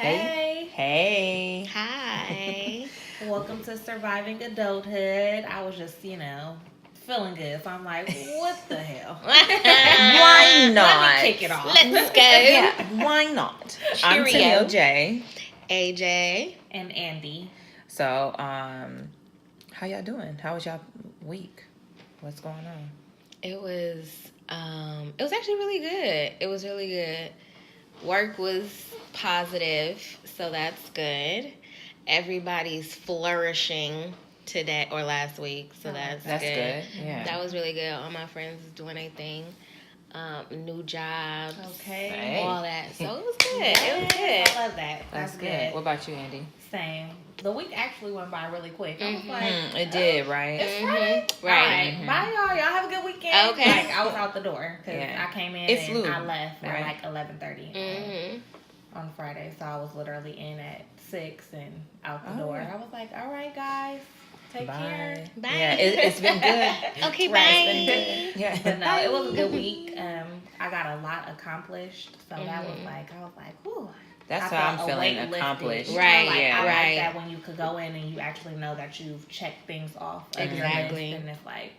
Hey. Hey. Hi. Welcome to Surviving Adulthood. I was just, feeling good. So I'm like, what the hell? Why not? Let me kick it off. Let's go. Yeah, why not? I'm Cheerio. Tenile J. AJ. And Andy. So, how y'all doing? How was y'all week? What's going on? It was actually really good. It was really good. Work was positive, so that's good. Everybody's flourishing today or last week, so that's good. Yeah. That was really good. All my friends doing their thing. New jobs. Okay. Hey. All that. So it was good. It was good. I love that. That's good. What about you, Andy? Same. The week actually went by really quick. I was like, It did, right? it's Friday. Right. All right. Bye, y'all. Y'all have a good weekend. Okay. Like, I was out the door because I came in It and flew, I left at right? like 11:30 on Friday. So I was literally in at 6 and out the door. Yeah. I was like, all right, guys. Take care. Bye. Yeah, it's been good. Okay, Right, bye. it's been good. Yeah. But no, it was a good week. I got a lot accomplished. So that was like, I was like, whew. That's I how I'm felt a feeling weight lifted. accomplished. Right, Like, yeah. I Right. like that when you could go in and you actually know that you've checked things off of your Exactly. list, and it's like,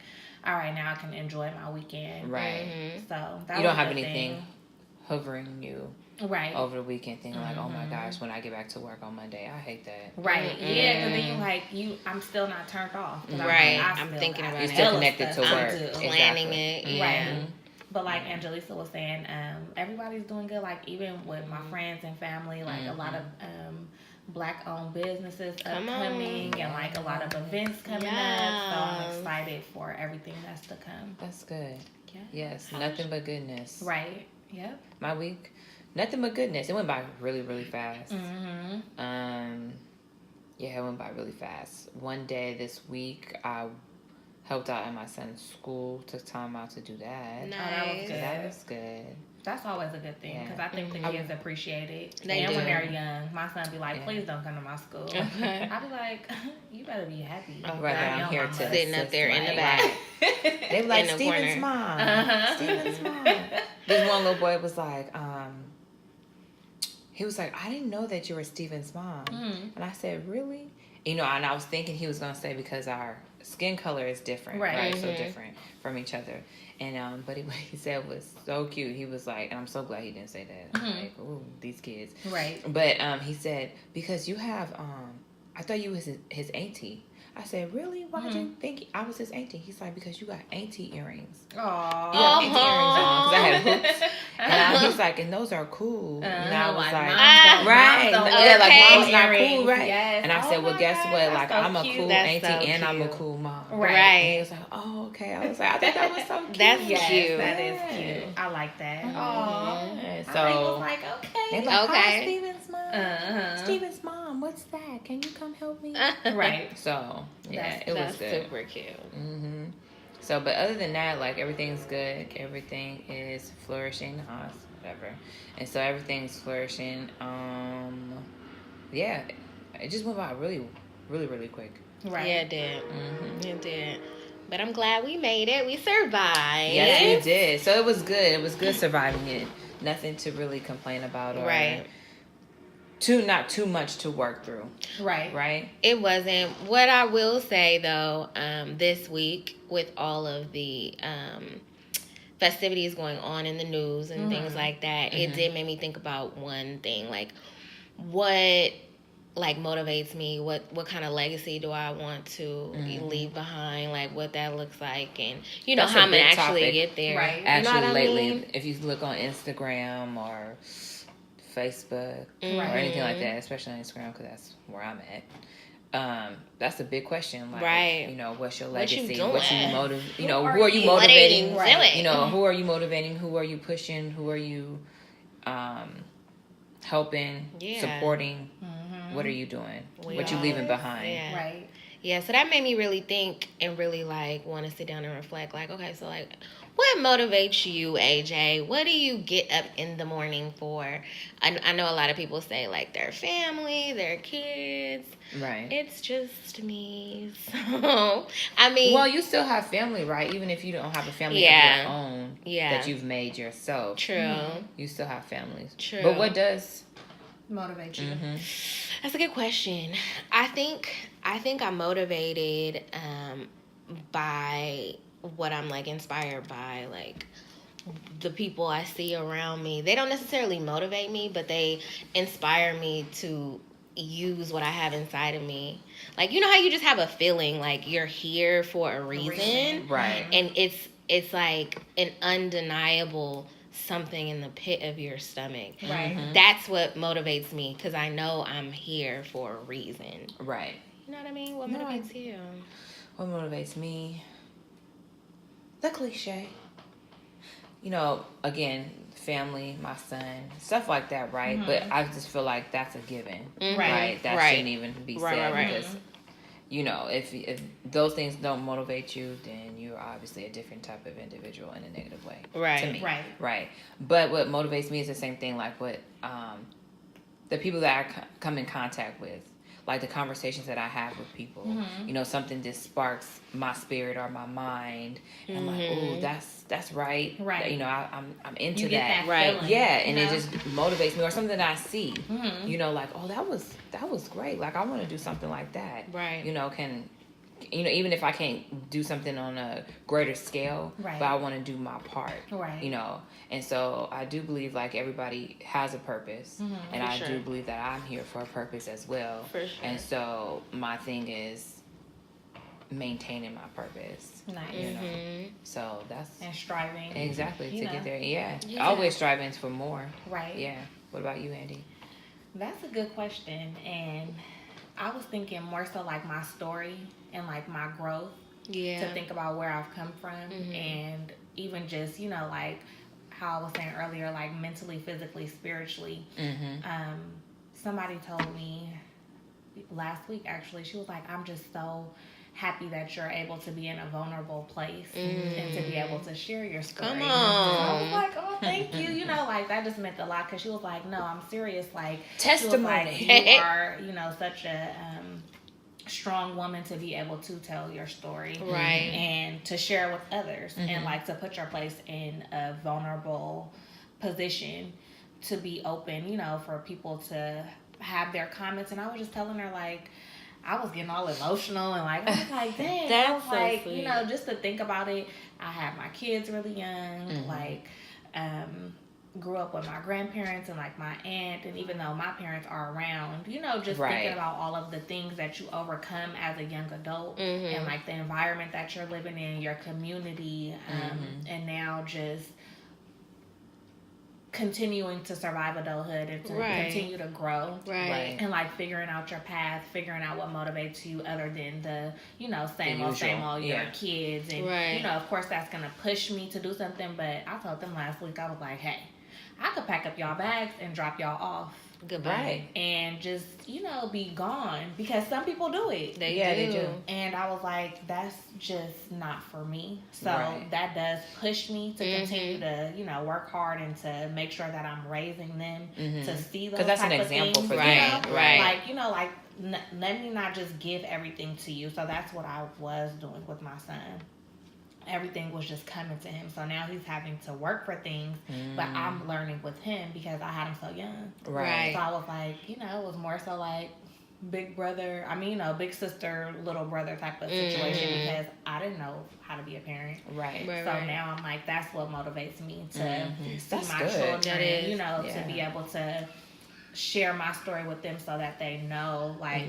all right, now I can enjoy my weekend. Right. So that You was don't a have good anything thing. hovering you Right. over the weekend thinking like, oh my gosh, when I get back to work on Monday, I hate that. Right. Yeah, because then I'm still not turned off. 'Cause Right. I'm thinking about You're it. still hella connected to stuff work. to do. Planning Exactly. it. Yeah. Right. But like Angelisa was saying, everybody's doing good. Like even with my friends and family, like a lot of Black-owned businesses upcoming and like a lot of events coming up. So I'm excited for everything that's to come. That's good. Yeah. Yes, nothing but goodness. Right. Yep. My week, nothing but goodness. It went by really, really fast. Yeah, it went by really fast. One day this week, I helped out at my son's school. Took time out to do that. Nice. Oh, that was So good. that was good. That's always a good thing because I think the kids appreciate it. They and do. when they're young, my son be like, Yeah. please don't come to my school. Okay. I be like, you better be happy. Right, I I'm here know to my Sitting up assist, there in the like, back. They were like, In the Steven's corner. mom. Steven's mom. This one little boy was like, he was like, I didn't know that you were Steven's mom. And I said, really? You know, and I was thinking he was going to say because our skin color is different, right? So different from each other. And but what he said was so cute. He was like, and I'm so glad he didn't say that. I'm like, ooh, these kids. Right. But he said, because you have, I thought you was his auntie. I said, really? Why'd you think I was his auntie? He's like, because you got auntie earrings. Aww. You have auntie earrings on because I had hoops. And he's like, and those are cool. And I was like, right. Yeah, like mom's not cool, right? Yes. And I said, well, guess what? Like, so I'm a cute. cool That's auntie so and I'm a cute. cool mom. Right. And he was like, oh, okay. I was like, I thought that was so cute. That's Yes, cute. that is cute. I like that. Aww. Yeah, I so was like, they okay. like, hi, Okay. Steven's mom. Steven's mom, what's that? Can you come help me? Right. So, yeah, it was That's good. super cute. So, but other than that, like, everything's good. Everything is flourishing. Whatever. And so everything's flourishing. Yeah, it just went by really, really, really quick. Right. Yeah, it did. It did. But I'm glad we made it. We survived. Yes, we did. So it was good. It was good surviving it. Nothing to really complain about or Right. not too much to work through. Right. Right? It wasn't. What I will say, though, this week with all of the festivities going on in the news and things like that, it did make me think about one thing. Like, what motivates me? What kind of legacy do I want to leave behind? Like, what that looks like, and That's how a I'm gonna big actually topic. get there. Right. You know Actually, what I lately, mean? if you look on Instagram or Facebook or Mm-hmm. anything like that, especially on Instagram, because that's where I'm at. That's a big question. Like, Right. you know, what's your What you legacy? doing? What you motive? You know, Who who are are you you? What are you motivating? doing? You know, who are you motivating? Who are you pushing? Who are you helping? Yeah. Supporting? What are you doing? What you leaving behind? Yeah. Right. Yeah, so that made me really think and really want to sit down and reflect. Like, okay, so what motivates you, AJ? What do you get up in the morning for? I know a lot of people say their family, their kids. Right. It's just me. So I mean, Well, you still have family, right? Even if you don't have a family of your own Yeah. that you've made yourself. True. You still have families. True. But what does motivate you? That's a good question. I think I'm motivated by what I'm like inspired by, like the people I see around me. They don't necessarily motivate me, but they inspire me to use what I have inside of me. Like, you know how you just have a feeling like you're here for a reason? Right. And it's like an undeniable something in the pit of your stomach. Right. That's what motivates me, because I know I'm here for a reason. Right. You know what I mean? What motivates you? What motivates me? The cliche. You know, again, family, my son, stuff like that, right? But I just feel like that's a given, right? That shouldn't even be said because, you know, if those things don't motivate you, then you're obviously a different type of individual in a negative way, to me, right? But what motivates me is the same thing, like what the people that I come in contact with. Like the conversations that I have with people, you know, something just sparks my spirit or my mind, and I'm like, oh, that's right. You know, I'm into you get that, feeling, yeah, and it just motivates me, or something that I see, you know, like, oh, that was great. Like I want to do something like that, right? You know, even if I can't do something on a greater scale, but I want to do my part, you know. And so I do believe like everybody has a purpose, and I do believe that I'm here for a purpose as well. For sure. And so my thing is maintaining my purpose. Nice. You know? So that's and striving exactly to get there. Yeah, Yeah. Always striving for more. Right. Yeah. What about you, Andy? That's a good question, and I was thinking more so like my story and like my growth. Yeah. To think about where I've come from, and even just, you know, like how I was saying earlier, like mentally, physically, spiritually. Somebody told me last week, actually, she was like, I'm just so happy that you're able to be in a vulnerable place and to be able to share your story. Come on. I was like, oh, thank you. You know, like that just meant a lot, because she was like, no, I'm serious. Like, testimony. She was like, you are, you know, such a strong woman to be able to tell your story, right, and to share with others, and like to put your place in a vulnerable position, to be open, you know, for people to have their comments. And I was just telling her, like, I was getting all emotional, and like, I was like, dang, that's I was so like, sweet. you know, just to think about it. I had my kids really young, like, grew up with my grandparents and like my aunt, and even though my parents are around, you know, just thinking about all of the things that you overcome as a young adult, and like the environment that you're living in, your community, and now just continuing to survive adulthood and to continue to grow, and like figuring out your path, figuring out what motivates you other than the, you know, same old your kids, and you know, of course that's gonna push me to do something. But I told them last week, I was like, hey, I could pack up y'all bags and drop y'all off. Goodbye. And just, you know, be gone, because some people do it. They do. And I was like, that's just not for me. So that does push me to continue to, you know, work hard and to make sure that I'm raising them to see those, because that's an example for them. Like, you know, like let me not just give everything to you. So that's what I was doing with my son. Everything was just coming to him. So now he's having to work for things, but I'm learning with him because I had him so young. Right. So I was like, you know, it was more so like big brother, you know, big sister, little brother type of situation, because I didn't know how to be a parent. Right. So now I'm like, that's what motivates me to see that's my good. children, you know, to be able to share my story with them so that they know, like,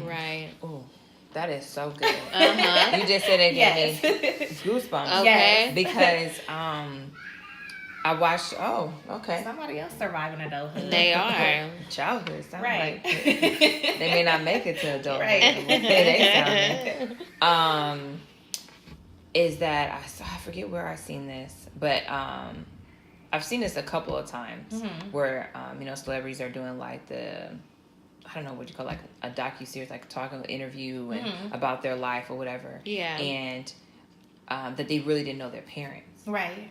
Ooh. That is so good. You just said it gave me goosebumps. Okay. Because I watched. Oh, okay. Somebody else surviving adulthood. They are. Childhood. Sounds Right. like they may not make it to adulthood. Right. They sound it. Is that I forget where I seen this, but I've seen this a couple of times where you know, celebrities are doing like I don't know what you call, like a docu-series, like talking, interview and about their life or whatever. Yeah. And that they really didn't know their parents. Right.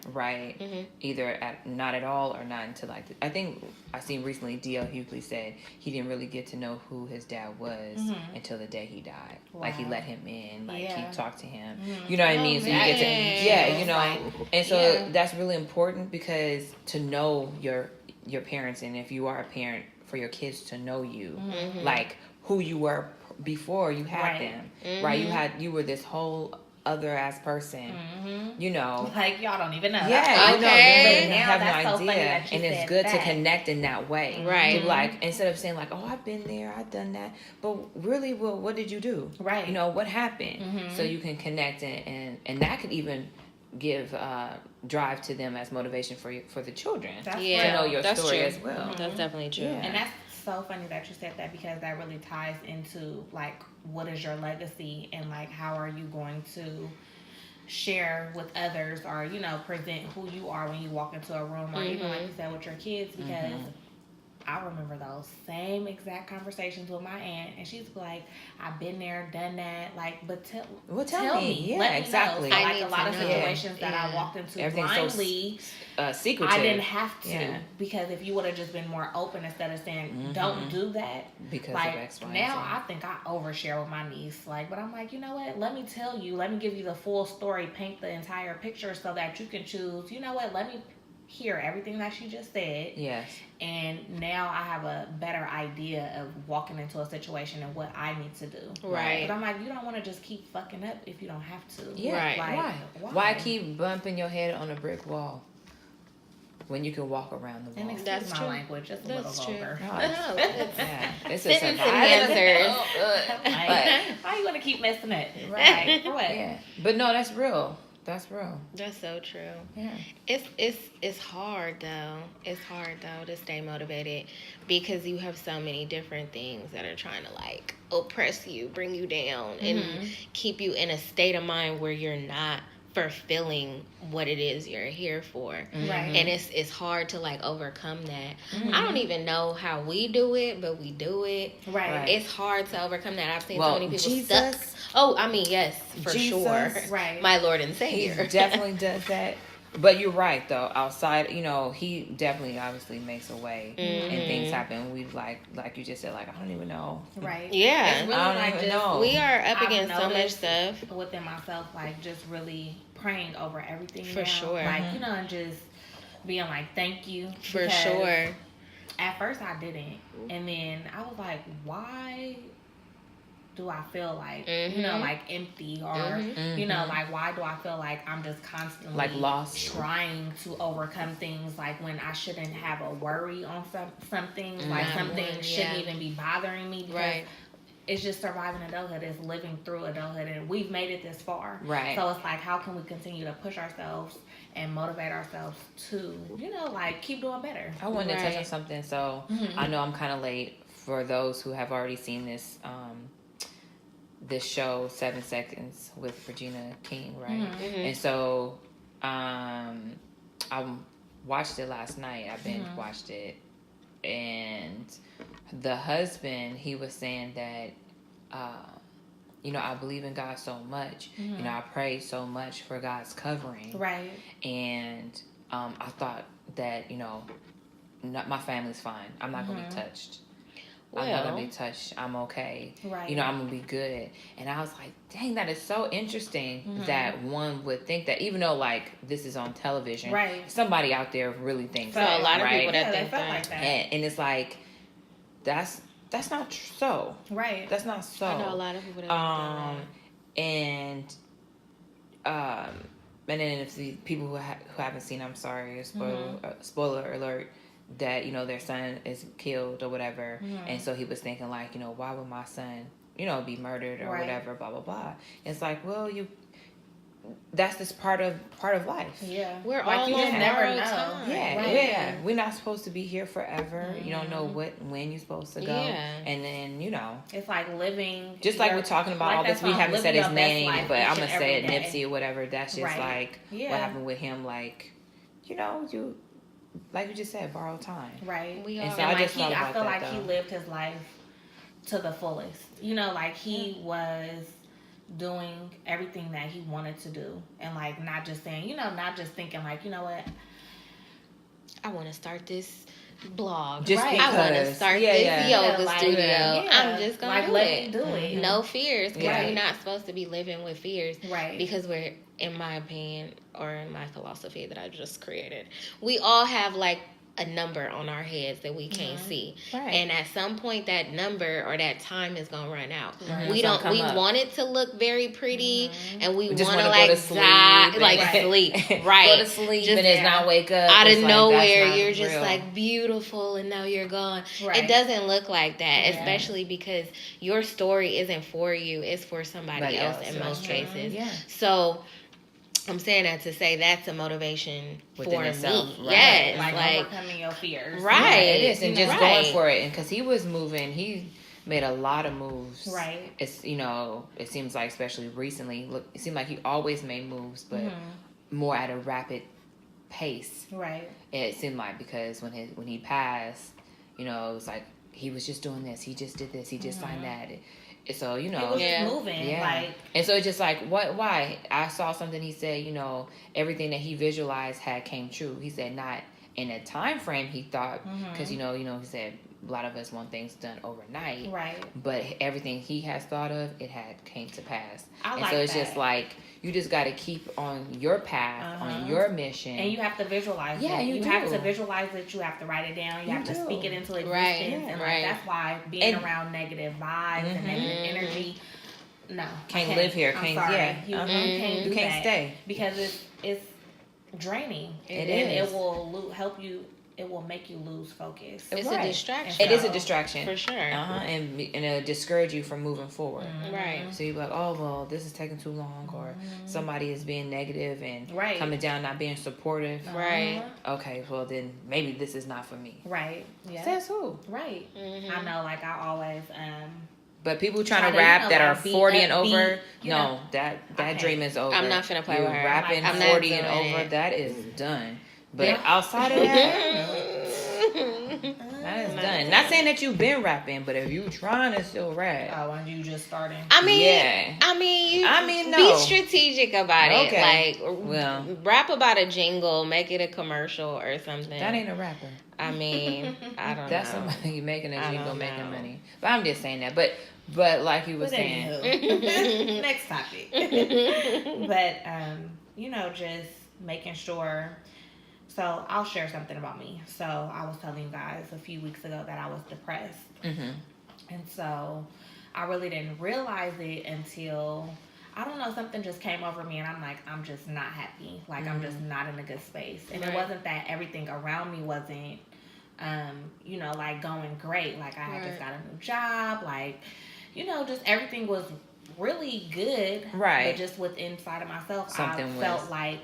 Either not at all or not until like, I think I seen recently D.L. Hughley said he didn't really get to know who his dad was until the day he died. Wow. Like he let him in, like he talked to him. You know what I mean? So you get to, you know, and so that's really important, because to know your parents, and if you are a parent for your kids to know you, like who you were before you had them, right? You were this whole other ass person, you know, like y'all don't even know. Yeah, okay. You have no idea, and it's good to connect in that way, right? To like instead of saying like, oh, I've been there, I've done that, but really, well, what did you do? Right. You know what happened, so you can connect and that could even give drive to them as motivation for the children to know your story as well. That's definitely true, and that's so funny that you said that, because that really ties into like what is your legacy and like how are you going to share with others, or you know, present who you are when you walk into a room, or even like you said with your kids, because I remember those same exact conversations with my aunt, and she's like, I've been there, done that, like, but tell me. Yeah, let me exactly. know. So, like a lot of situations that I walked into blindly, secretive. I didn't have to, because if you would have just been more open instead of saying, don't do that, because like, of X, Y, now and Z. I think I overshare with my niece, like, but I'm like, you know what, let me tell you, let me give you the full story, paint the entire picture so that you can choose, you know what, let me hear everything that she just said. Yes. And now I have a better idea of walking into a situation and what I need to do. Right. But I'm like, you don't want to just keep fucking up if you don't have to. Yeah. Right. Like, why keep bumping your head on a brick wall when you can walk around the wall? And excuse my language, it's a little vulgar. It's a sentence enhancers. Why you want to keep messing it? Right. For what? Yeah. But no, that's real. That's real. That's so true. Yeah. It's hard though. It's hard though to stay motivated, because you have so many different things that are trying to like oppress you, bring you down, and keep you in a state of mind where you're not fulfilling what it is you're here for. Right. And it's hard to like overcome that. I don't even know how we do it, but we do it. Right. It's hard to overcome that. I've seen so many people Jesus, stuck. Oh, I mean, yes, for sure. Right. My Lord and Savior. He definitely does that. But you're right, though. Outside, you know, he definitely obviously makes a way and things happen. We like you just said, like, I don't even know. Right. Yeah. It's really I don't like even just, know. We are up I've against so much noticed stuff. within myself, like just really praying over everything. For now. sure. Like, you know, and just being like, thank you. For sure. At first I didn't. And then I was like, why do I feel like, you know, like empty, or, you know, like, why do I feel like I'm just constantly like lost, trying to overcome things, like when I shouldn't have a worry on some things, like some things shouldn't even be bothering me, because it's just surviving adulthood, it's living through adulthood, and we've made it this far. Right. So it's like, how can we continue to push ourselves and motivate ourselves to, you know, like keep doing better? I wanted to touch on something. So I know I'm kind of late for those who have already seen this this show, 7 Seconds with Regina King, right? And so I watched it last night. I binge watched it, and the husband, he was saying that you know, I believe in God so much. You know, I pray so much for God's covering, right? And I thought that, you know, my family's fine. I'm not gonna be touched. I'm not gonna be touched. I'm okay. Right. You know, I'm gonna be good. And I was like, dang, that is so interesting that one would think that, even though like this is on television, right? Somebody out there really thinks so that, a lot of right? people that they think felt that. like that. And it's like that's not so. Right. That's not so. I know a lot of people that think that. And then if the people who haven't seen, I'm sorry, spoiler alert, that, you know, their son is killed or whatever, and so he was thinking like, you know, why would my son, you know, be murdered or whatever, blah blah blah. It's like, well, that's just part of life. Yeah, we're like, all you just never know. time. Yeah, we're not supposed to be here forever. You don't know when you're supposed to go. And then, you know, it's like living. Just like we're talking about all this, we haven't said his name, but I'm gonna say it, Nipsey or whatever. That's just like what happened with him. Like, you know, like you just said, borrowed time. Right. And so I feel like he lived his life to the fullest. You know, like he was doing everything that he wanted to do, and like not just saying, you know, not just thinking like, you know what, I want to start this blog. Just because. I want to start this yoga studio. I'm just going to let me do it. No fears, because we're not supposed to be living with fears. Right. Because we're, in my opinion, or in my philosophy that I just created, we all have like a number on our heads that we can't see. Right. And at some point that number or that time is going to run out. Right. We want it to look very pretty and we want to like sleep, sleep. Right. Go to sleep just, and it's not wake up. Out of like, nowhere, you're just real. like beautiful and now you're gone. Right. It doesn't look like that, especially because your story isn't for you, it's for somebody else in most cases. Yeah. So I'm saying that to say that's a motivation within for itself, me. right. Yes, like overcoming your fears. Right. Yeah, it is, and just right. going for it. And because he was moving, he made a lot of moves. Right. It's it seems like especially recently, it seemed like he always made moves, but more at a rapid pace. Right. It seemed like because when he passed, it was like he was just doing this, he just did this, he just signed that. So, it was just moving. Yeah. Like, and so it's just like, why? I saw something he said, everything that he visualized came true. He said not in a time frame he thought, because, he said a lot of us want things done overnight. Right. But everything he has thought of, it came to pass. So it's just like, you just got to keep on your path, on your mission. And you have to visualize it. You have to visualize it. You have to write it down. You have to speak it into existence. Right. And that's why being around negative vibes and negative energy, no. Can't live here. I'm sorry. You can't do you can't that stay. because it's draining. It is. It will help you. It will make you lose focus. It's a distraction. It is a distraction. For sure. And it'll discourage you from moving forward. Right. So you're like, oh, well, this is taking too long, or somebody is being negative and coming down, not being supportive. Right. Okay, well, then maybe this is not for me. Right. Yeah. Says who? Right. I know, like, I always... But people trying to rap that are 40 and over, no, that dream is over. I'm not finna play with her. Rapping I'm 40 and over, it. that is done. But outside of that, that is done. Not saying that you've been rapping, but if you trying to still rap. Oh, and you just starting. I mean, no. Be strategic about it. Okay. Like, rap about a jingle, make it a commercial or something. That ain't a rapper. I mean, I don't know. That's somebody making a jingle, making money. But I'm just saying that. But like you were saying. Next topic. But, just making sure. So I'll share something about me. So I was telling you guys a few weeks ago that I was depressed. Mm-hmm. And so I really didn't realize it until, I don't know, something just came over me and I'm like, I'm just not happy. Like, I'm just not in a good space. And it wasn't that everything around me wasn't, like going great. Like, I had just got a new job. Like, just everything was really good. Right. But just inside of myself, I felt like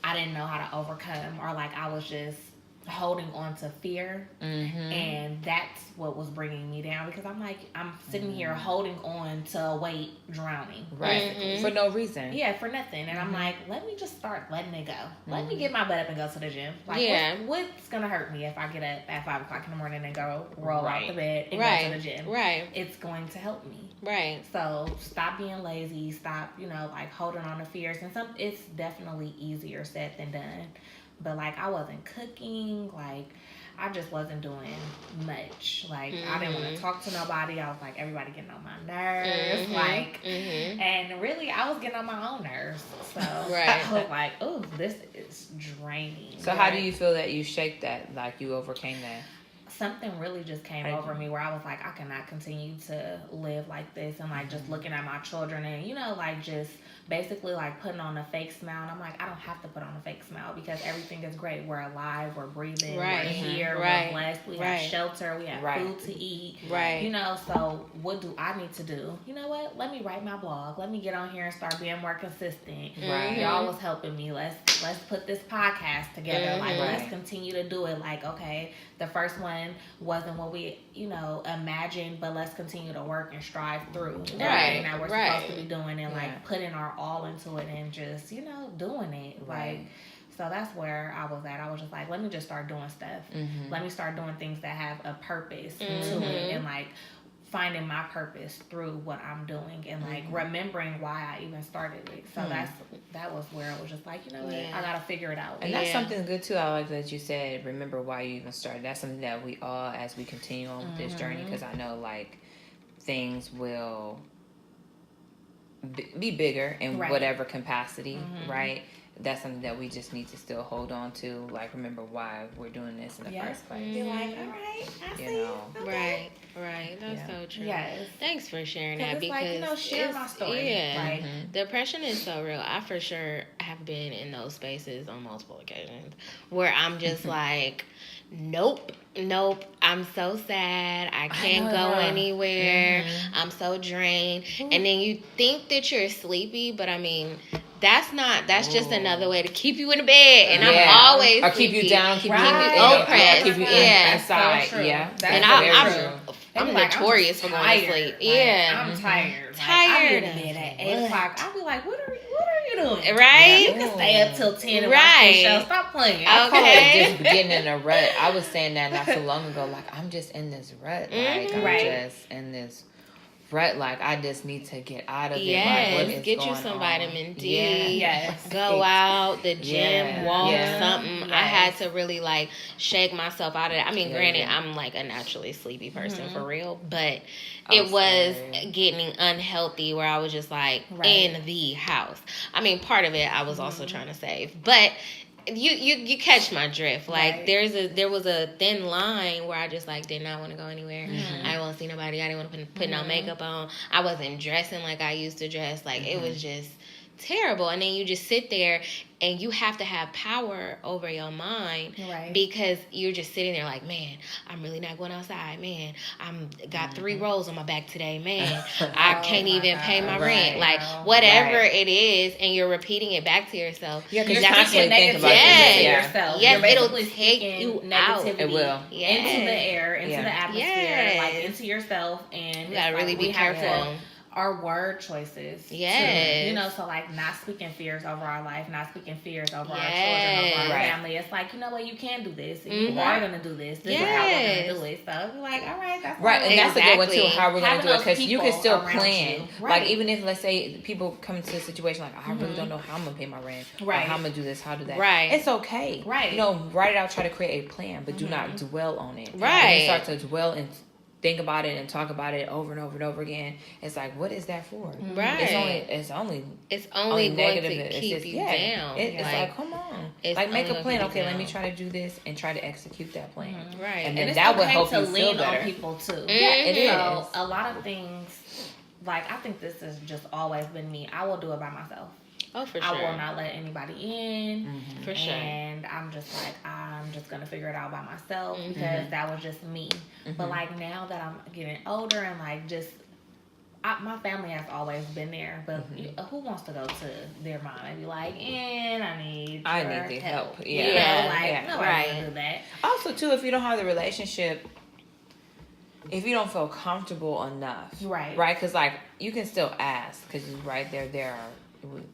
I didn't know how to overcome, or like I was just holding on to fear, and that's what was bringing me down, because I'm like, I'm sitting here holding on to a weight, drowning, right, for no reason, for nothing, and I'm like, let me just start letting it go. Let me get my butt up and go to the gym. Like, what's gonna hurt me if I get up at 5 o'clock in the morning and go roll out the bed and go to the gym? Right, it's going to help me. Right. So stop being lazy. Stop, like holding on to fears, and it's definitely easier said than done. But, like, I wasn't cooking. Like, I just wasn't doing much. Like, I didn't want to talk to nobody. I was like, everybody getting on my nerves. And really, I was getting on my own nerves. So, I was like, oh, this is draining. So, how do you feel that you shake that? Like, you overcame that? Something really just came over me where I was like, I cannot continue to live like this. And, like, just looking at my children and, like, just basically, like, putting on a fake smile. And I'm like, I don't have to put on a fake smile because everything is great. We're alive. We're breathing. We're here. We're blessed. We have shelter. We have food to eat. So what do I need to do? You know what? Let me write my blog. Let me get on here and start being more consistent. Y'all was helping me. Let's put this podcast together. Like, let's continue to do it. Like, okay, the first one wasn't what we, imagined, but let's continue to work and strive through everything that we're supposed to be doing, and like putting our all into it and just, doing it. Like, so that's where I was at. I was just like, let me just start doing stuff. Let me start doing things that have a purpose to it, and like finding my purpose through what I'm doing, and like remembering why I even started it. So that was where it was just like, what? I gotta figure it out. And that's something good too. I like that you said, remember why you even started. That's something that we all, as we continue on with this journey, because I know like things will be bigger in whatever capacity, right? that's something that we just need to still hold on to. Like, remember why we're doing this in the first place. You're like, all right, I see. Okay. Right. That's so true. Yes. Thanks for sharing that, it's because like, share my story. Yeah. Like, depression is so real. I for sure have been in those spaces on multiple occasions where I'm just like, nope, I'm so sad. I can't go anywhere. I'm so drained. And then you think that you're sleepy, but I mean, that's just another way to keep you in the bed. And I'm always or keep sleepy. you down, keep you oppressed. keep you inside. So yeah. And I'm notorious for going to sleep. I'm tired. I'll be in bed at 8 o'clock. I'll be like, what are you doing? Right? You can stay up till 10 and watch the show. Stop playing. I call it just getting in a rut. I was saying that not so long ago. Like, I'm just in this rut. Like, I'm just in this rut. Like, I just need to get out of it. Yes, like, what is get you going some on? vitamin D. Yes. Go out, the gym, walk, something. Yes. I had to really, like, shake myself out of that. I mean, granted, I'm, like, a naturally sleepy person for real, but it was getting unhealthy where I was just, like, in the house. I mean, part of it I was also trying to save, but you catch my drift. Like, there was a thin line where I just, like, did not want to go anywhere. I didn't want to see nobody. I didn't want to put no makeup on. I wasn't dressing like I used to dress. Like, it was just terrible. And then you just sit there and you have to have power over your mind because you're just sitting there like, man, I'm really not going outside. Man, I'm got 3 rolls on my back today. Man, I can't even pay my rent. Like, whatever it is, and you're repeating it back to yourself. Yeah, because you're constantly thinking about yourself. Yes, you're it'll take you out. It will. Into the air, into the atmosphere, like into yourself. And you gotta really be careful. Our word choices. Yes. Too. You know, so like not speaking fears over our life, not speaking fears over our children, over our family. It's like, you know what, you can do this. And you are going to do this. This is how we're going to do it. So you're like, all right, that's right. And that's a good one too, how we're going to do it. Because you can still plan. Like, even if, let's say, people come into a situation like, I really don't know how I'm going to pay my rent. Or how I'm going to do this, how to do that. Right. It's okay. Right. You know, write it out, try to create a plan, but do not dwell on it. Right. When you start to dwell and think about it and talk about it over and over and over again, it's like, what is that for? Right. It's only going negative. to keep you down. It's like, come on. Like, make a plan. Okay, let me try to do this and try to execute that plan. Right. And then it's that okay would help to you feel lean better. on people too. Yeah, it is. So a lot of things, like, I think this has just always been me. I will do it by myself. Oh, for sure. I will not let anybody in. For sure. And I'm just like, I'm just going to figure it out by myself because that was just me. But like, now that I'm getting older and like just, my family has always been there. But who wants to go to their mom and be like, I need the help. Yeah. Nobody's going to do that. Also, too, if you don't have the relationship, if you don't feel comfortable enough. Right. Because, like, you can still ask because there are.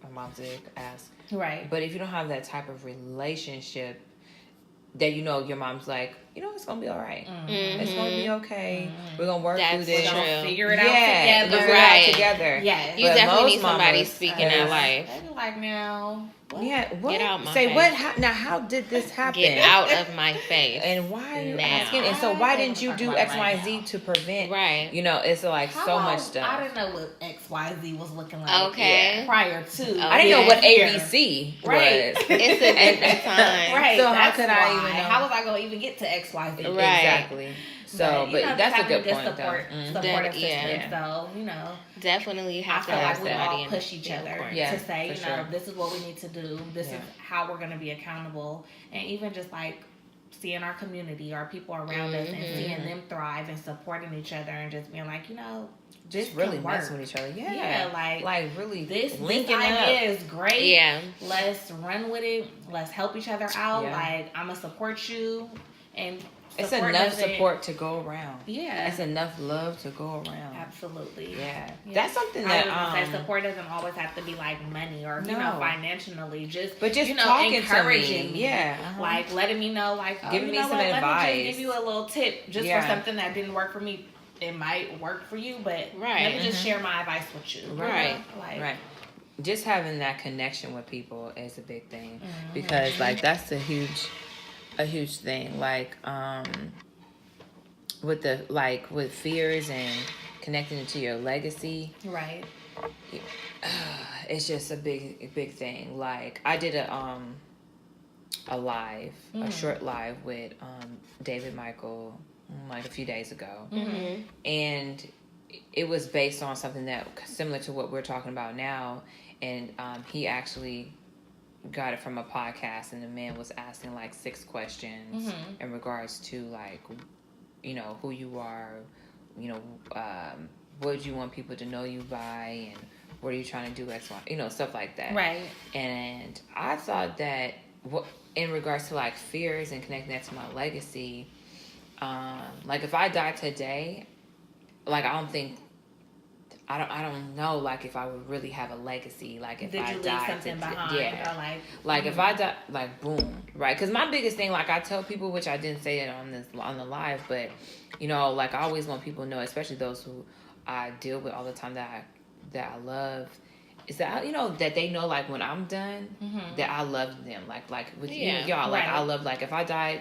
My mom did ask. Right. But if you don't have that type of relationship that you know your mom's like, you know, it's going to be all right. It's going to be okay. We're going to work through this. We're going to figure it out together. We'll figure it out together. Yeah. You definitely need somebody speaking that life. They be like, now... What? Yeah, what? Get out my face. What? Now, how did this happen? Get out of my face. And why are you asking? And so, why didn't you do X, Y, Z to prevent? Right. You know, it's like so much stuff. I didn't know what X, Y, Z was looking like. Prior to. I didn't know what ABC was. It's a different time. Right. So how could I even know? How was I going to even get to X, Y, Z? Right. Exactly. So, but that's a good point, supportive system. So, you know, definitely have to have somebody. We all push each other to say, you know, this is what we need to do. This is how we're going to be accountable. And even just like seeing our community, our people around us, and seeing them thrive and supporting each other, and just being like, you know, just really messing with each other. Yeah, like really this linking idea up. is great. Yeah, let's run with it. Let's help each other out. Like, I'm gonna support you, and it's enough support to go around. Yeah, it's enough love to go around. Absolutely. Yeah, that's something that I support doesn't always have to be like money or you know, financially. Just you know, talking encouraging to me. Yeah, like letting me know, like, giving me some advice. Let me just give you a little tip just for something that didn't work for me. It might work for you, but let me just share my advice with you. Right. Right. Just having that connection with people is a big thing because like that's a huge thing. Like with fears and connecting it to your legacy. Right. it's just a big thing. Like I did a live, a short live with David Michael like a few days ago, and it was based on something that similar to what we're talking about now, and he actually got it from a podcast, and the man was asking like 6 questions in regards to like, you know, who you are, you know, what do you want people to know you by, and what are you trying to do, X, Y, you know, stuff like that. Right. And I thought that in regards to like fears and connecting that to my legacy, like if I die today, like I don't know, like if I would really have a legacy, like if I died something behind, yeah, or like if I die, like boom, right? Because my biggest thing, like I tell people, which I didn't say it on the live, but you know, like I always want people to know, especially those who I deal with all the time that I love, is that, you know, that they know like when I'm done, that I love them, like with y'all, like I love, like if I died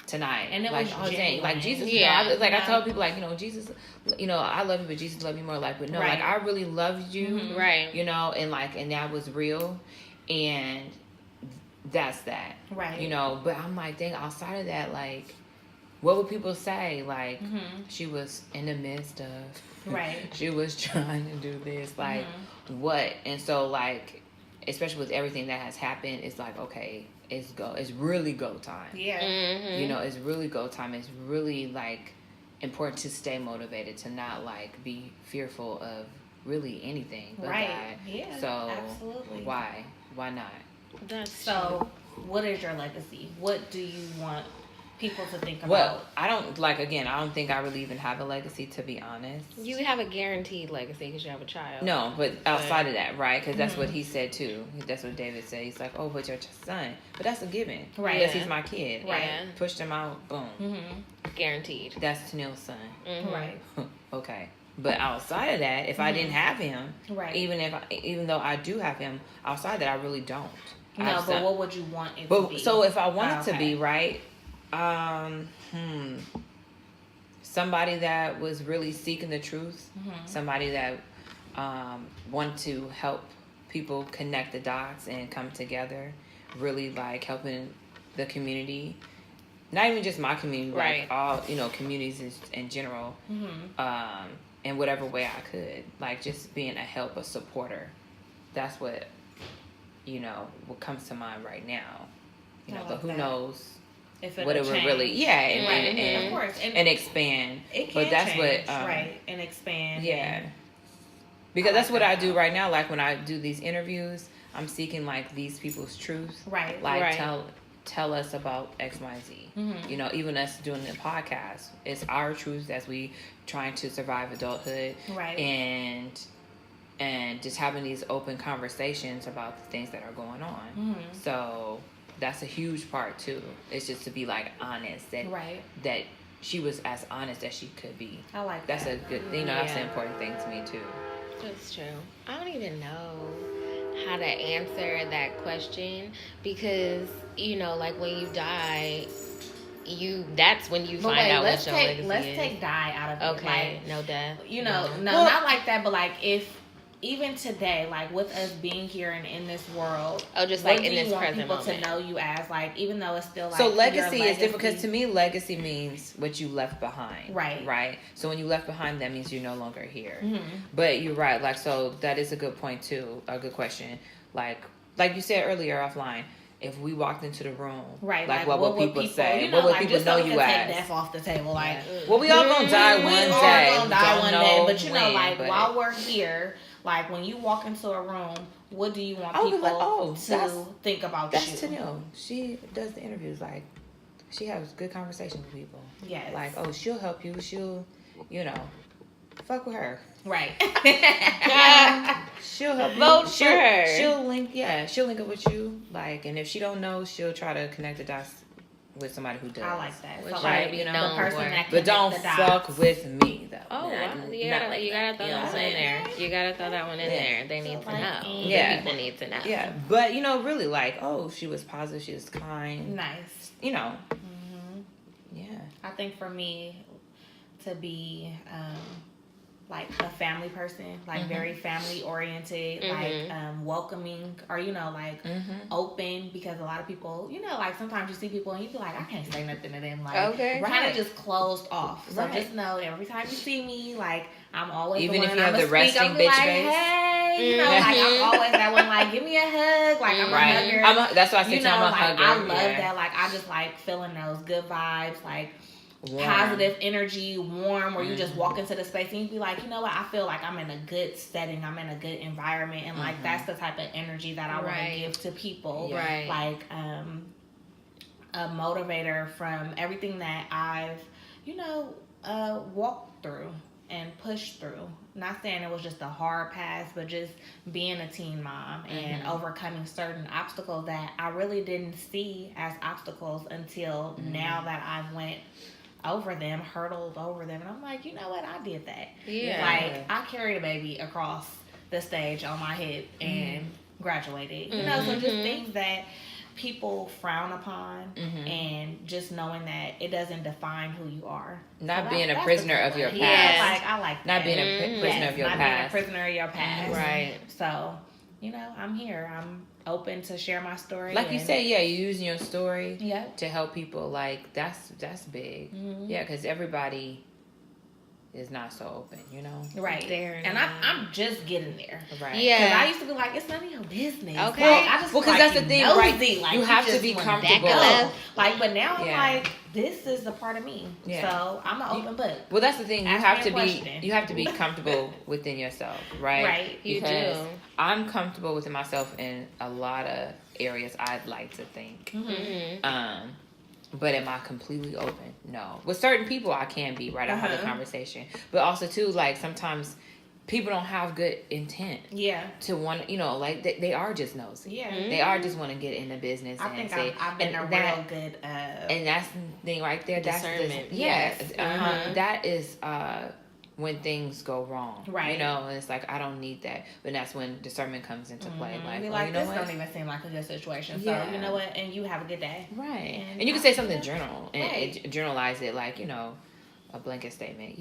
tonight, and it like was genuine. Like Jesus, I tell people, like, you know, Jesus, you know, I love you, but Jesus loved me more, like, but no, like I really loved you, right, you know, and like, and that was real, and that's that, right, you know. But I'm like, dang, outside of that, like, what would people say? Like, she was in the midst of, she was trying to do this, like, what? And so, like, especially with everything that has happened, it's like, okay, it's really go time. Yeah. You know, it's really go time. It's really like important to stay motivated, to not like be fearful of really anything but God. Yeah. So absolutely. Why not? So what is your legacy? What do you want people to think about? Well, I don't think I really even have a legacy, to be honest. You have a guaranteed legacy because you have a child. No, but outside of that, right? Because that's what he said too. That's what David said. He's like, oh, but your son. But that's a given. Right. Because he's my kid. Right. Pushed him out, boom. Guaranteed. That's Tenile's son. Right. Okay. But outside of that, if I didn't have him, even though I do have him, outside that I really don't. No, but what would you want it to be? So if I want it to be, right, somebody that was really seeking the truth, somebody that wanted to help people connect the dots and come together, really like helping the community, not even just my community, like all, you know, communities in general, in whatever way I could, like just being a help, a supporter. That's what, you know, what comes to mind right now. You know, but who knows what it would really, and of course, and expand. It can but that's change, what, and expand. Yeah, because that's what I do right now. Like when I do these interviews, I'm seeking like these people's truth. Right. Like tell us about X, Y, Z. You know, even us doing the podcast, it's our truth as we trying to survive adulthood. Right. And just having these open conversations about the things that are going on. So that's a huge part too. It's just to be like honest, that she was as honest as she could be. I like that's that. a good, you know, that's an important thing to me too. That's true. I don't even know how to answer that question because, you know, like when you die, that's when you find out what your legacy is. Let's take die out of it. Okay, like, no death. You know, not like that, but like if even today, like with us being here and in this world, just like in this present people moment, to know you as, like, even though it's still like, so legacy is different, because to me legacy means what you left behind, right? So when you left behind, that means you're no longer here. But you're right, like, so that is a good point too, a good question. Like you said earlier offline, if we walked into the room, like what would people say? You know, what would people know you as? Take death off the table, like, well, we all gonna die one day. We all gonna die one day, but you know, when, like while we're here, like when you walk into a room, what do you want people to think about you? That's Tenile. She does the interviews. Like, she has good conversation with people. Yes. Like, oh, she'll help you. She'll, you know, fuck with her. Right. She'll help you. Vote for her. She'll link up with you. Like, and if she don't know, she'll try to connect the dots with somebody who does. I like that. Which so, like, you know, the person that but don't fuck with me though. Oh, you gotta throw that one in there. You gotta throw that one in there. They need to know. Yeah, people need to know. Yeah, but you know, really, like, oh, she was positive. She was kind. Nice. You know. Yeah. I think for me to be like a family person, like very family oriented, like welcoming, or like open, because a lot of people, like sometimes you see people and you be like, I can't say nothing to them, like kind of just closed off. So just know every time you see me, like I'm always even the one if you have the resting bitch like, face. hey, like I'm always that one, like give me a hug, like I'm a hugger. That's why I said I'm a hugger. I love that. Like I just like feeling those good vibes, like positive energy, warm, where you just walk into the space and you be like, you know what, I feel like I'm in a good setting, I'm in a good environment, and like that's the type of energy that I want to give to people. Like a motivator from everything that I've walked through and pushed through. Not saying it was just a hard path, but just being a teen mom and overcoming certain obstacles that I really didn't see as obstacles until now that I've went over them, hurdled over them, and I'm like, you know what, I did that. Like I carried a baby across the stage on my hip and graduated. So just things that people frown upon, and just knowing that it doesn't define who you are. Not being a prisoner of your past. I like that. Not being a prisoner of your past. Not being a prisoner of your past. Right. So, I'm here. I'm open to share my story. Like you said, you're using your story to help people. Like, that's big. Yeah, because everybody is not so open, Right. And I'm just getting there. Right. Yeah. Because I used to be like, it's none of your business. Okay. Like, I just because that's the thing, nosy. right? Like, you have to be comfortable. Like, but now I'm like, this is a part of me. Yeah. So I'm an open book. Well, that's the thing. You have to be comfortable within yourself, right? Right. Because I'm comfortable within myself in a lot of areas, I'd like to think. But am I completely open? No. With certain people, I can be, right? I have a conversation. But also, too, like, sometimes people don't have good intent. Yeah. To want, like, they are just nosy. Yeah. They are just want to get into business. I think I've been real good... and that's the thing right there. Discernment. That is... when things go wrong, right? And it's like, I don't need that, but that's when discernment comes into play. Like, this don't even seem like a good situation. So you know what? And you have a good day, right? And you can say something journal and journalize it, like a blanket statement.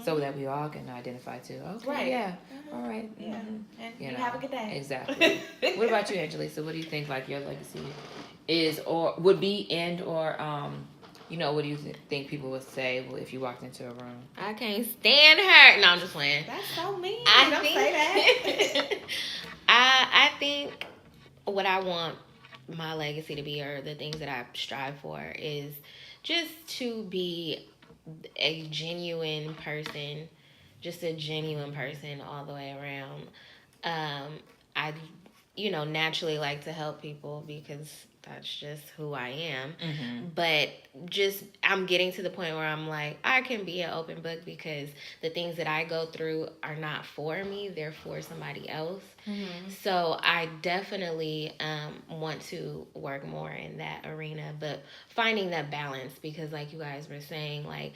So that we all can identify too. Okay, all right, and you have a good day. Exactly. What about you, Angelisa? What do you think? Like your legacy is, or would be, and or what do you think people would say if you walked into a room? I can't stand her. No, I'm just playing. That's so mean. Don't say that. I think what I want my legacy to be, or the things that I strive for, is just to be a genuine person, all the way around. I naturally like to help people because that's just who I am. But I'm getting to the point where I'm like, I can be an open book because the things that I go through are not for me, they're for somebody else. So I definitely want to work more in that arena, but finding that balance, because like you guys were saying, like,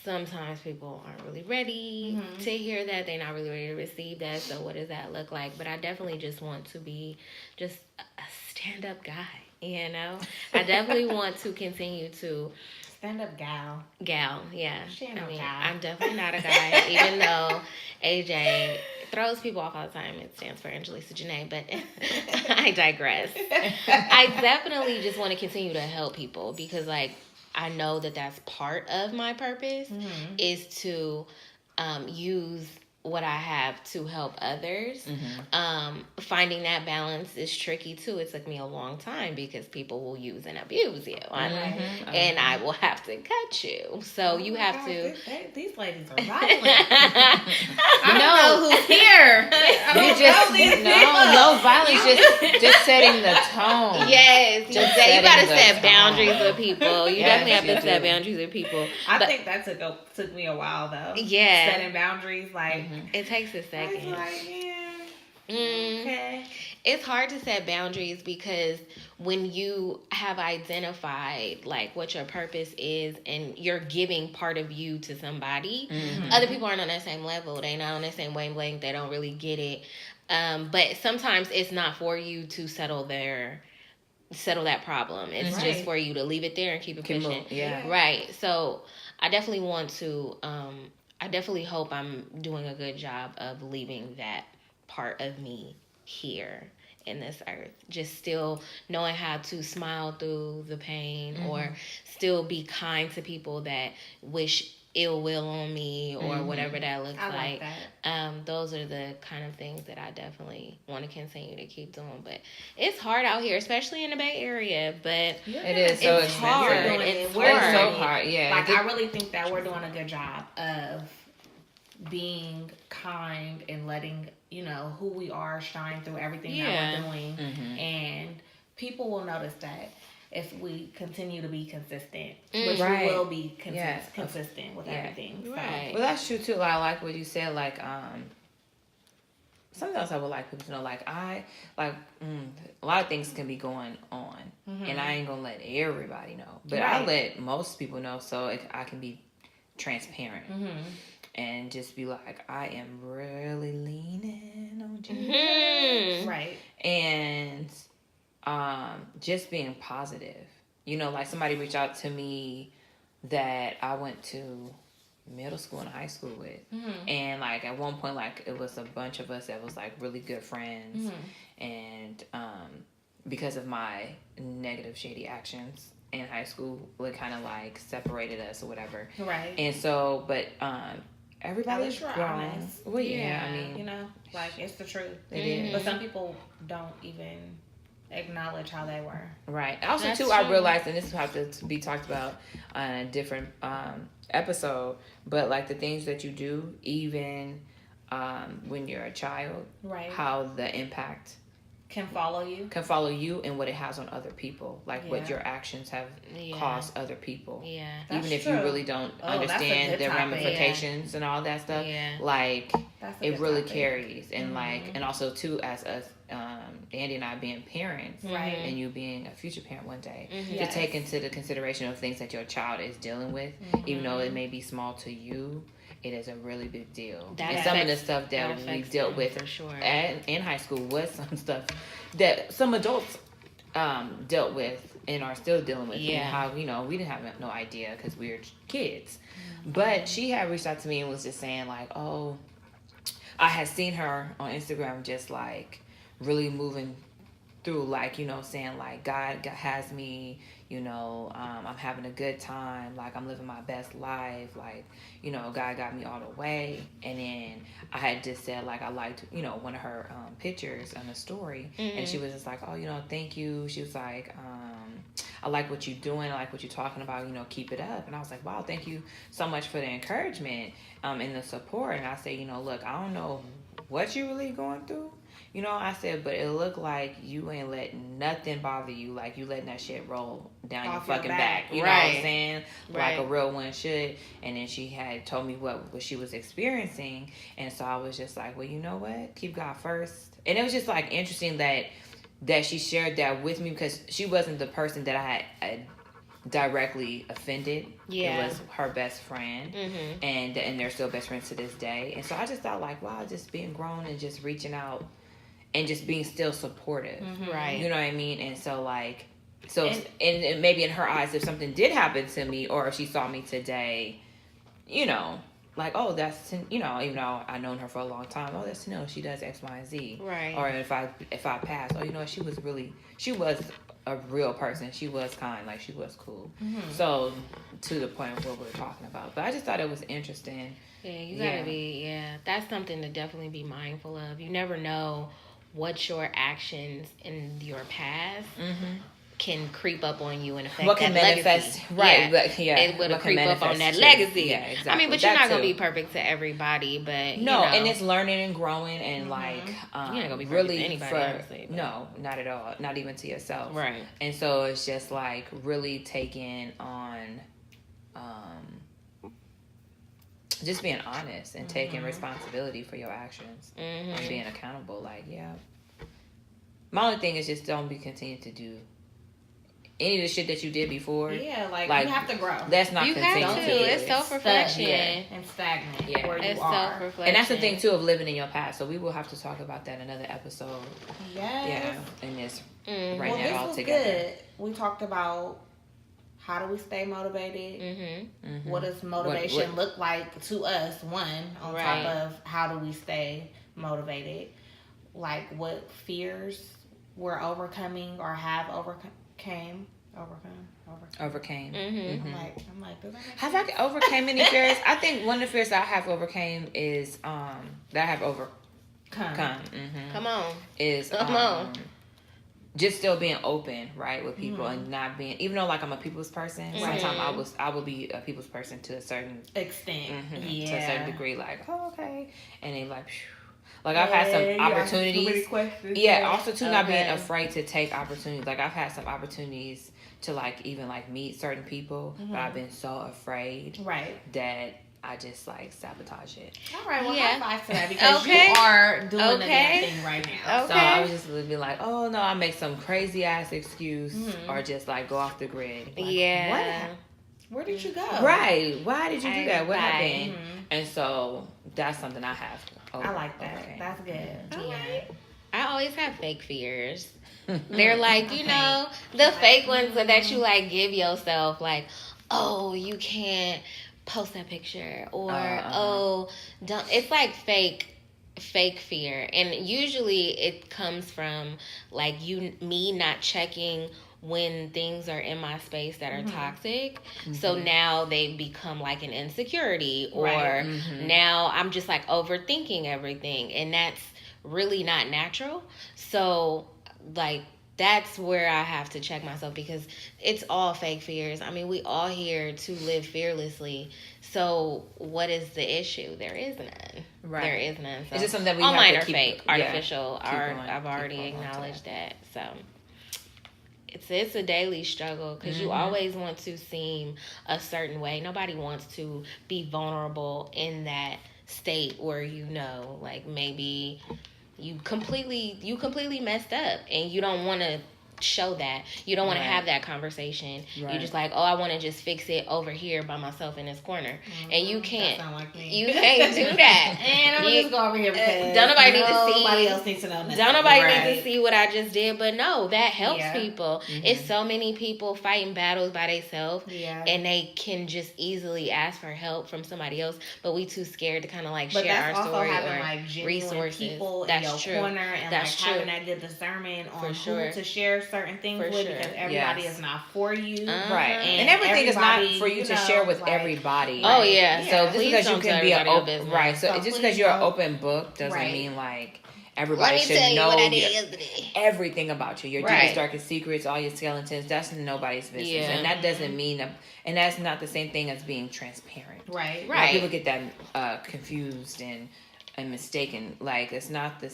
sometimes people aren't really ready to hear that. They're not really ready to receive that. So what does that look like? But I definitely just want to be just a stand-up guy, I definitely want to continue to... Stand-up gal, yeah. Gal. I'm definitely not a guy, even though AJ throws people off all the time. It stands for Angelisa Janae, but I digress. I definitely just want to continue to help people because, like, I know that that's part of my purpose is to use what I have to help others. Finding that balance is tricky too. It took me a long time because people will use and abuse you, and I will have to cut you. So you have to. These ladies are violent. I don't know who's here. No violence. Just setting the tone. Yes, you gotta set boundaries with people. You definitely have to set boundaries with people. I think that took me a while though. Yeah, setting boundaries, like. It takes a second. Okay. It's hard to set boundaries because when you have identified like what your purpose is and you're giving part of you to somebody, other people aren't on that same level. They're not on the same wavelength. They don't really get it. But sometimes it's not for you to settle that problem. It's just for you to leave it there and keep it pushing. Yeah. Right. So I definitely want to I definitely hope I'm doing a good job of leaving that part of me here in this earth. Just still knowing how to smile through the pain or still be kind to people that wish ill will on me or whatever that looks like. That. Those are the kind of things that I definitely want to continue to keep doing. But it's hard out here, especially in the Bay Area. But it is so expensive. Hard. It's so hard. Yeah. Like I really think that we're doing a good job of being kind and letting who we are shine through everything that we're doing, and people will notice that if we continue to be consistent, which we will be consistent with everything. So. Right. Well, that's true too. I like what you said. Like, something else I would like people to know. Like, a lot of things can be going on, and I ain't gonna let everybody know, but I let most people know so I can be transparent. And just be like, I am really leaning on Jesus. Right. And just being positive. Like somebody reached out to me that I went to middle school and high school with. And like at one point, like it was a bunch of us that was like really good friends. And because of my negative, shady actions in high school, it kind of like separated us or whatever. Right. And so, but everybody's grown. Well, yeah, I mean, like it's the truth. It is. But some people don't even acknowledge how they were. Right. Also, too, I realized, and this will have to be talked about on a different episode, but like the things that you do, even when you're a child, right? How the impact can follow you and what it has on other people, like what your actions have caused other people, that's even if true. you really don't understand the ramifications and all that stuff, like it really carries. And like, and also too, as us Andy and I being parents, right, and you being a future parent one day, to take into the consideration of things that your child is dealing with, even though it may be small to you, it is a really big deal. And some of the stuff that we dealt with in high school was some stuff that some adults dealt with and are still dealing with. And how, we didn't have no idea because we were kids. But she had reached out to me and was just saying like, oh, I had seen her on Instagram just like really moving through, like, saying like God has me, I'm having a good time, like I'm living my best life, like, God got me all the way. And then I had just said like I liked, one of her pictures on the story, and she was just like, oh, thank you. She was like, I like what you're doing, I like what you're talking about, keep it up. And I was like, wow, thank you so much for the encouragement and the support. And I said, look, I don't know what you're really going through, I said, but it looked like you ain't letting nothing bother you, like you letting that shit roll down your fucking back. You know what I'm saying? Like a real one should. And then she had told me what she was experiencing, and so I was just like, well, you know what? Keep God first. And it was just like interesting that she shared that with me, because she wasn't the person that I had directly offended. It was her best friend, and they're still best friends to this day. And so I just thought like, wow, just being grown and just reaching out and just being still supportive, right? You know what I mean? And so like, and maybe in her eyes, if something did happen to me, or if she saw me today, like, oh, that's, even though I've known her for a long time, oh, that's, she does X, Y, and Z, right? Or if I pass, oh, she was a real person. She was kind, like she was cool. So to the point of what we're talking about. But I just thought it was interesting. Yeah, you gotta be, that's something to definitely be mindful of. You never know what your actions in your past can creep up on you and affect what can that manifest, legacy. Right? It would creep up on that legacy. Yeah, exactly. I mean, but you're not gonna be perfect to everybody, but no, and it's learning and growing, and like you're not gonna be perfect really to anybody. Honestly, no, not at all, not even to yourself, right? And so it's just like really taking on, just being honest and taking responsibility for your actions and being accountable. Like, my only thing is just don't continue to do any of the shit that you did before. Yeah, like you have to grow. That's not continue to do. It's self-reflection. And stagnant. Yeah, where it's you are. Self-reflection. And that's the thing too of living in your past. So we will have to talk about that in another episode. Yes. Yeah, and just bring that all was together. Good. We talked about how do we stay motivated? Mm-hmm. What does motivation look like to us? One, on top of how do we stay motivated? Like what fears we're overcoming or have overcame. Mm-hmm. I'm like, does that make have sense? I overcame any fears? I think one of the fears I have overcame is that I have overcome. Mm-hmm. Come on. Is just still being open, right, with people and not being, even though like I'm a people's person, sometimes I will be a people's person to a certain extent, to a certain degree, like, oh, okay, and then like, phew. Like I've had some opportunities, also too not being afraid to take opportunities. Like I've had some opportunities to like even like meet certain people, but I've been so afraid, that I just like sabotage it. All right, well, high five to that because you are doing the damn thing right now. So I was just be like, oh no, I make some crazy ass excuse or just like go off the grid. Like, where did you go? Right. Why did you do that? What happened? And so that's something I have. I like that. That's good. Right. I always have fake fears. They're like, you know, the fake ones that you like give yourself, like, oh, you can't post that picture, or oh, don't. It's like fake fear, and usually it comes from like me not checking when things are in my space that are toxic. So now they become like an insecurity, or now I'm just like overthinking everything, and that's really not natural. So like that's where I have to check myself, because it's all fake fears. I mean, we all here to live fearlessly. So what is the issue? There is none. Right. There is none. So it's just something that we all have mine to are keep, fake, artificial. I've already acknowledged that. So it's a daily struggle, because you always want to seem a certain way. Nobody wants to be vulnerable in that state where, you know, like maybe you completely messed up and you don't want to show that. You don't want to have that conversation. You're just like, oh, I want to just fix it over here by myself in this corner. And you can't. That sound like me. You can't do that. And I'm just go over here because don't nobody need to see. Nobody else needs to know nothing. Don't nobody need to see what I just did. But no, that helps people. Mm-hmm. It's so many people fighting battles by themselves, Yeah. and they can just easily ask for help from somebody else. But we too scared to kind of like share our story having, or like, genuine resources. People That's in your true. corner, and That's like true. having that good discernment on For who to share certain things with, because everybody is not for you. Right. And everything is not for you to share with everybody. Oh, yeah. So just because you can be an open, right. So just because you're an open book doesn't mean like everybody should know everything about you. Your deepest, darkest secrets, all your skeletons, that's nobody's business. Yeah. And that doesn't mean, and that's not the same thing as being transparent. Right. Right. People get that confused and mistaken. Like it's not the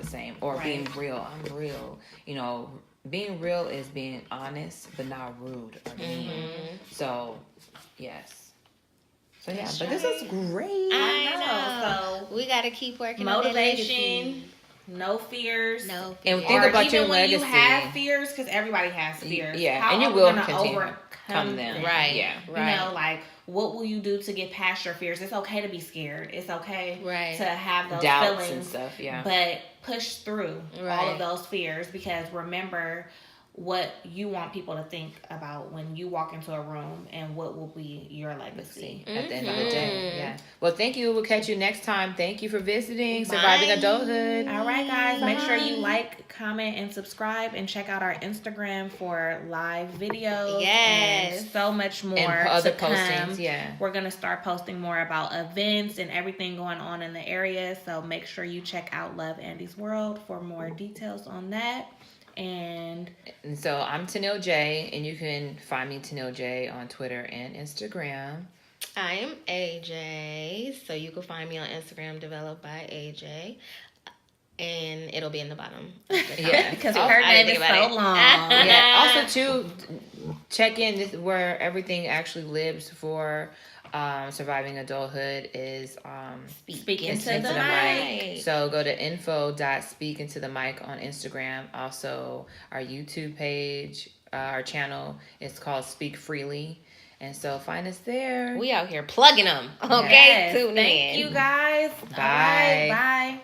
same. Or being real. I'm real. You know, being real is being honest, but not rude or mean. So, yes. So, yeah. But this is great. I know. So, we got to keep working on motivation, no fears. No fears. And think about your legacy. Even when you have fears, because everybody has fears. Yeah. How and you are we will gonna continue overcome them. Right. Yeah. Right. You know, like, what will you do to get past your fears? It's okay to be scared. It's okay to have those doubts feelings and stuff. Yeah. But push through all of those fears, because remember what you want people to think about when you walk into a room, and what will be your legacy at the end of the day. Yeah. Well, thank you. We'll catch you next time. Thank you for visiting Surviving Adulthood. All right, guys. Make sure you like, comment, and subscribe, and check out our Instagram for live videos. Yes. And so much more and other to come. postings. Yeah. We're going to start posting more about events and everything going on in the area. So make sure you check out Love Andy's World for more details on that. And so I'm Tenile J, and you can find me Tenile J on Twitter and Instagram. I am AJ, so you can find me on Instagram, developed by AJ, and it'll be in the bottom. Because her name is so long. Yeah. Also, too, check in where everything actually lives for Surviving Adulthood is Speak into the mic. So go to info.speakintothemic on Instagram. Also, our YouTube page, our channel is called Speak Freely. And so find us there. We out here plugging them. Okay, tune in. Thank you guys. Bye. All right, bye.